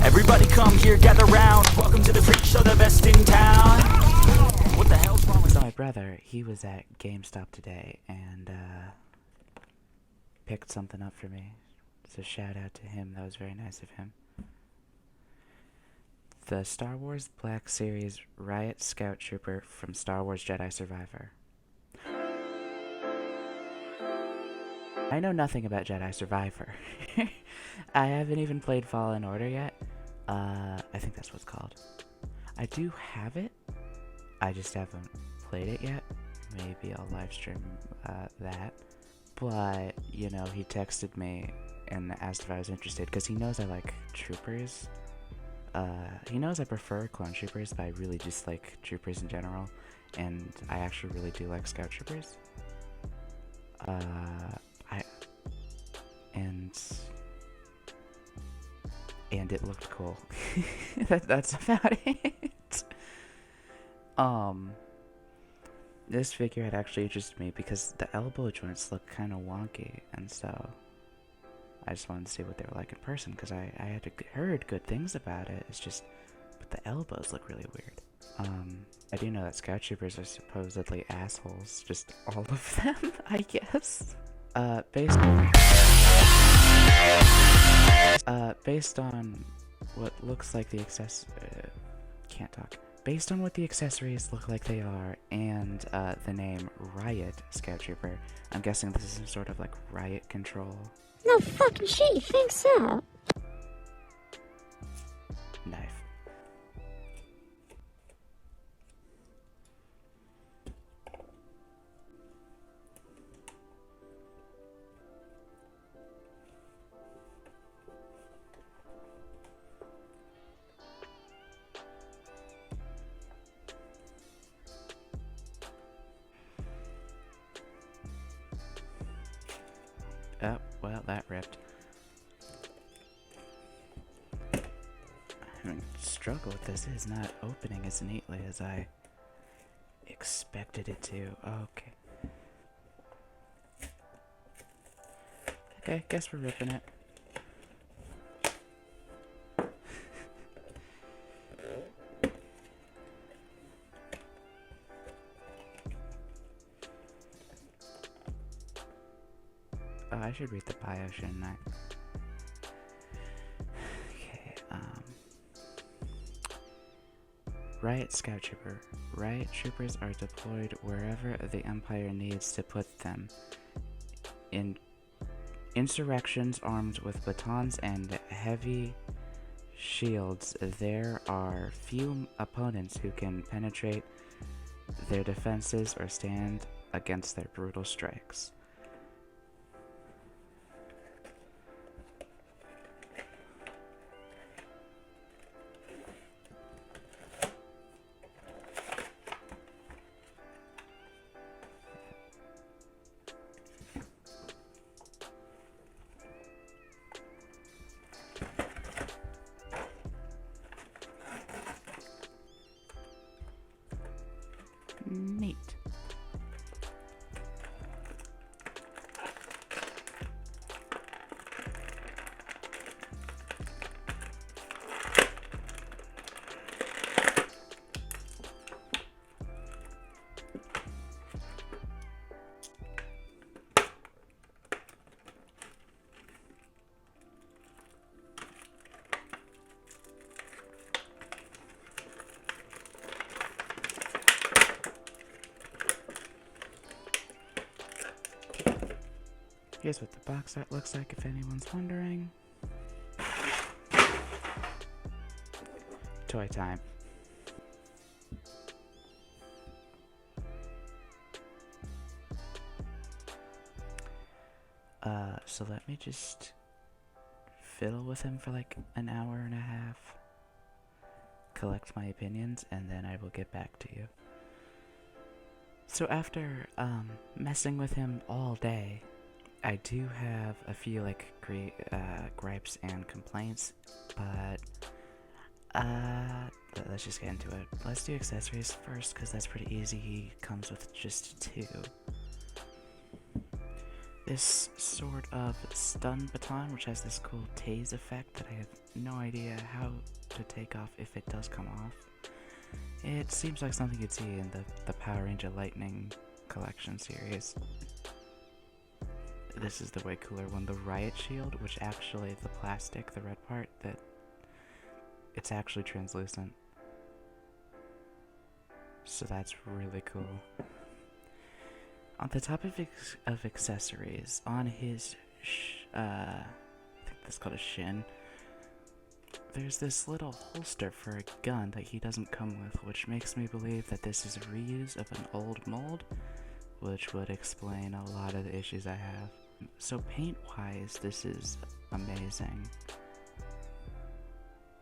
Everybody come here, gather round. Welcome to the freak show, the best in town. What the hell's wrong with So my brother, he was at GameStop today and picked something up for me. So shout out to him, that was very nice of him. The Star Wars Black Series Riot Scout Trooper from Star Wars Jedi Survivor. I know nothing about Jedi Survivor. I haven't even played Fallen Order yet. I think that's what it's called. I do have it. I just haven't played it yet. Maybe I'll live stream that. But, you know, he texted me and asked if I was interested because he knows I like troopers. He knows I prefer clone troopers, but I really just like troopers in general. And I actually really do like scout troopers. And it looked cool. That's about it. This figure had actually interested me because the elbow joints look kind of wonky, and so I just wanted to see what they were like in person because I had heard good things about it. It's just, but the elbows look really weird. I do know that scout troopers are supposedly assholes, just all of them, I guess. Based on what looks like the Based on what the accessories look like they are, and the name Riot Scout Trooper, I'm guessing this is some sort of like riot control. No fucking shit, you think so? Knife. Oh, well, that ripped. I mean, struggle with this is not opening as neatly as I expected it to. Okay. Okay, guess we're ripping it. Oh, I should read the bio, shouldn't I? Okay, Riot Scout Trooper. Riot Troopers are deployed wherever the Empire needs to put them. In insurrections armed with batons and heavy shields, there are few opponents who can penetrate their defenses or stand against their brutal strikes. Neat. Here's what the box art looks like if anyone's wondering. Toy time. So let me just fiddle with him for like an hour and a half, collect my opinions, and then I will get back to you. So after messing with him all day, I do have a few like gripes and complaints, but let's just get into it. Let's do accessories first because that's pretty easy. He comes with just 2. this sort of stun baton, which has this cool tase effect that I have no idea how to take off if it does come off. It seems like something you'd see in the Power Ranger Lightning collection series. This is the way cooler one, the Riot Shield, which actually, the plastic, the red part, that it's actually translucent. So that's really cool. On the topic of accessories, on his, I think that's called a shin, there's this little holster for a gun that he doesn't come with, which makes me believe that this is a reuse of an old mold, which would explain a lot of the issues I have. So paint-wise, this is amazing,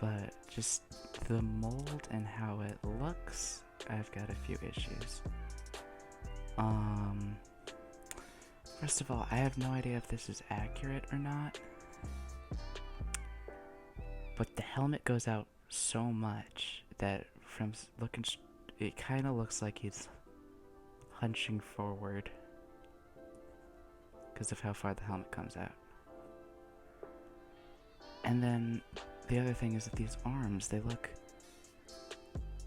but just the mold and how it looks, I've got a few issues. First of all, I have no idea if this is accurate or not, but the helmet goes out so much that from looking, it kind of looks like he's hunching forward because of how far the helmet comes out. And then the other thing is that these arms, they look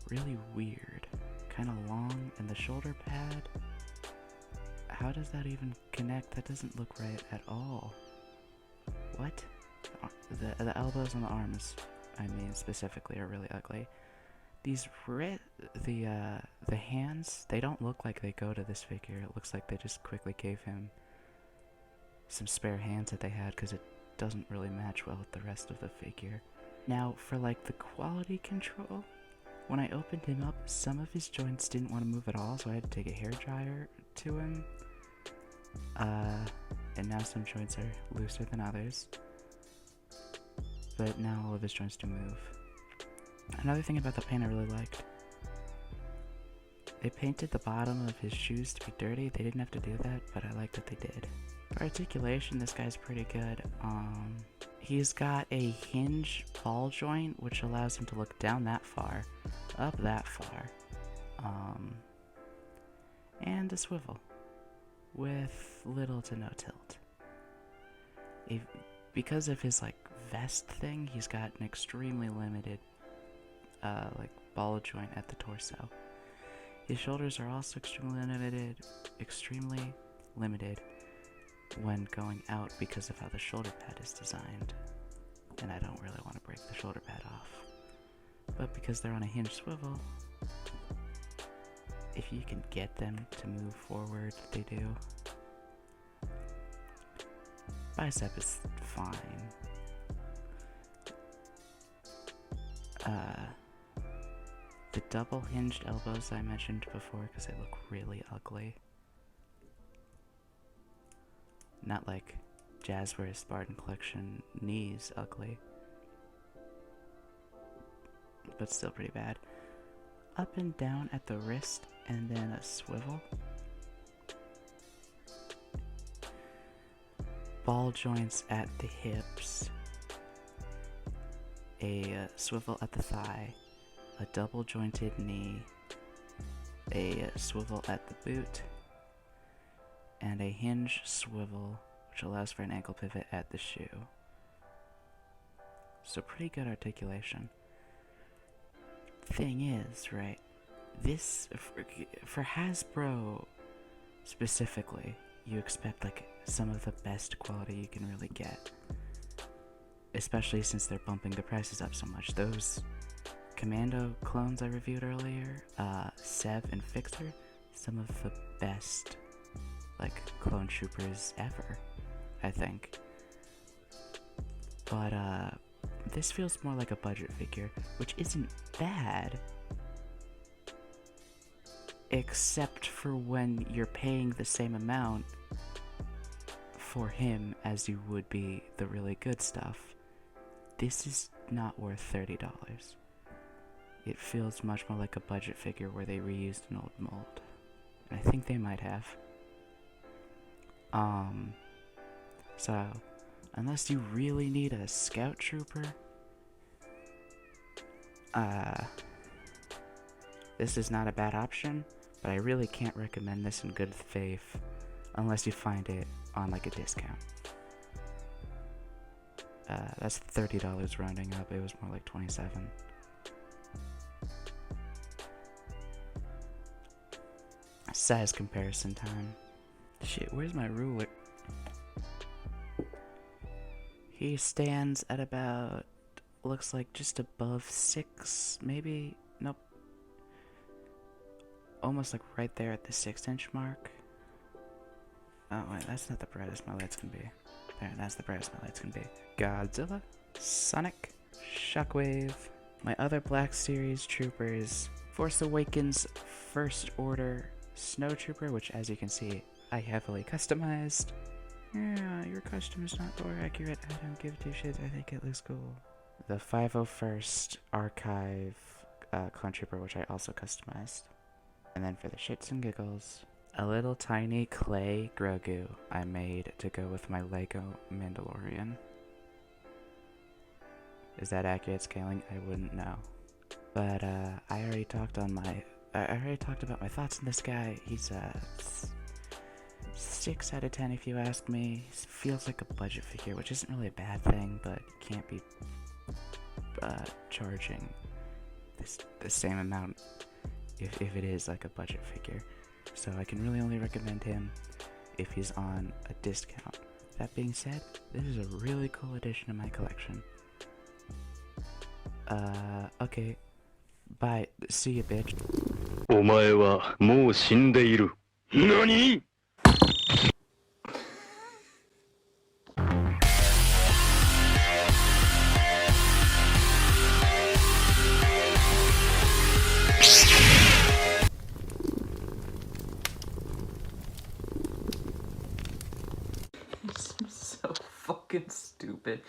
really weird, kind of long, and the shoulder pad, how does that even connect? That doesn't look right at all. What? The elbows and the arms, I mean specifically, are really ugly. These the hands, they don't look like they go to this figure. It looks like they just quickly gave him some spare hands that they had, because it doesn't really match well with the rest of the figure. Now, for like the quality control, when I opened him up, some of his joints didn't want to move at all, so I had to take a hairdryer to him. And now some joints are looser than others, but now all of his joints do move. Another thing about the paint I really liked, they painted the bottom of his shoes to be dirty. They didn't have to do that, but I like that they did. For articulation, this guy's pretty good. He's got a hinge ball joint, which allows him to look down that far, up that far, and a swivel with little to no tilt. Because of his like vest thing, he's got an extremely limited like ball joint at the torso. His shoulders are also extremely limited when going out because of how the shoulder pad is designed, and I don't really want to break the shoulder pad off. But because they're on a hinged swivel, if you can get them to move forward, they do. Bicep is fine. The double hinged elbows I mentioned before, because they look really ugly. Not like Jazzware's Spartan Collection knees ugly, but still pretty bad. Up and down at the wrist, and then a swivel. Ball joints at the hips. A swivel at the thigh. A double jointed knee. A swivel at the boot. And a hinge swivel, which allows for an ankle pivot at the shoe. So pretty good articulation. Thing is, right, this, for Hasbro specifically, you expect like some of the best quality you can really get. Especially since they're bumping the prices up so much. Those Commando clones I reviewed earlier, Sev and Fixer, some of the best like clone troopers ever, I think. But this feels more like a budget figure, which isn't bad, except for when you're paying the same amount for him as you would be the really good stuff. This is not worth $30. It feels much more like a budget figure where they reused an old mold. I think they might have. So, unless you really need a scout trooper, this is not a bad option, but I really can't recommend this in good faith unless you find it on like a discount. That's $30 rounding up. It was more like 27. Size comparison time. Shit, where's my ruler? He stands at about, looks like just above 6, maybe, nope. Almost like right there at the 6-inch mark. Oh wait, that's not the brightest my lights can be. There, that's the brightest my lights can be. Godzilla, Sonic, Shockwave, my other Black Series troopers, Force Awakens First Order Snow Trooper, which as you can see, I heavily customized. Yeah, your custom is not door accurate. I don't give two shits. I think it looks cool. The 501st Archive Clone Trooper, which I also customized. And then for the shits and giggles, a little tiny clay Grogu I made to go with my Lego Mandalorian. Is that accurate scaling? I wouldn't know. But I already talked about my thoughts on this guy. He's 6 out of 10 if you ask me. He feels like a budget figure, which isn't really a bad thing, but you can't be charging the same amount if it is like a budget figure. So I can really only recommend him if he's on a discount. That being said, this is a really cool addition to my collection. Okay. Bye. See you, bitch. お前はもう死んでいる。何? So fucking stupid.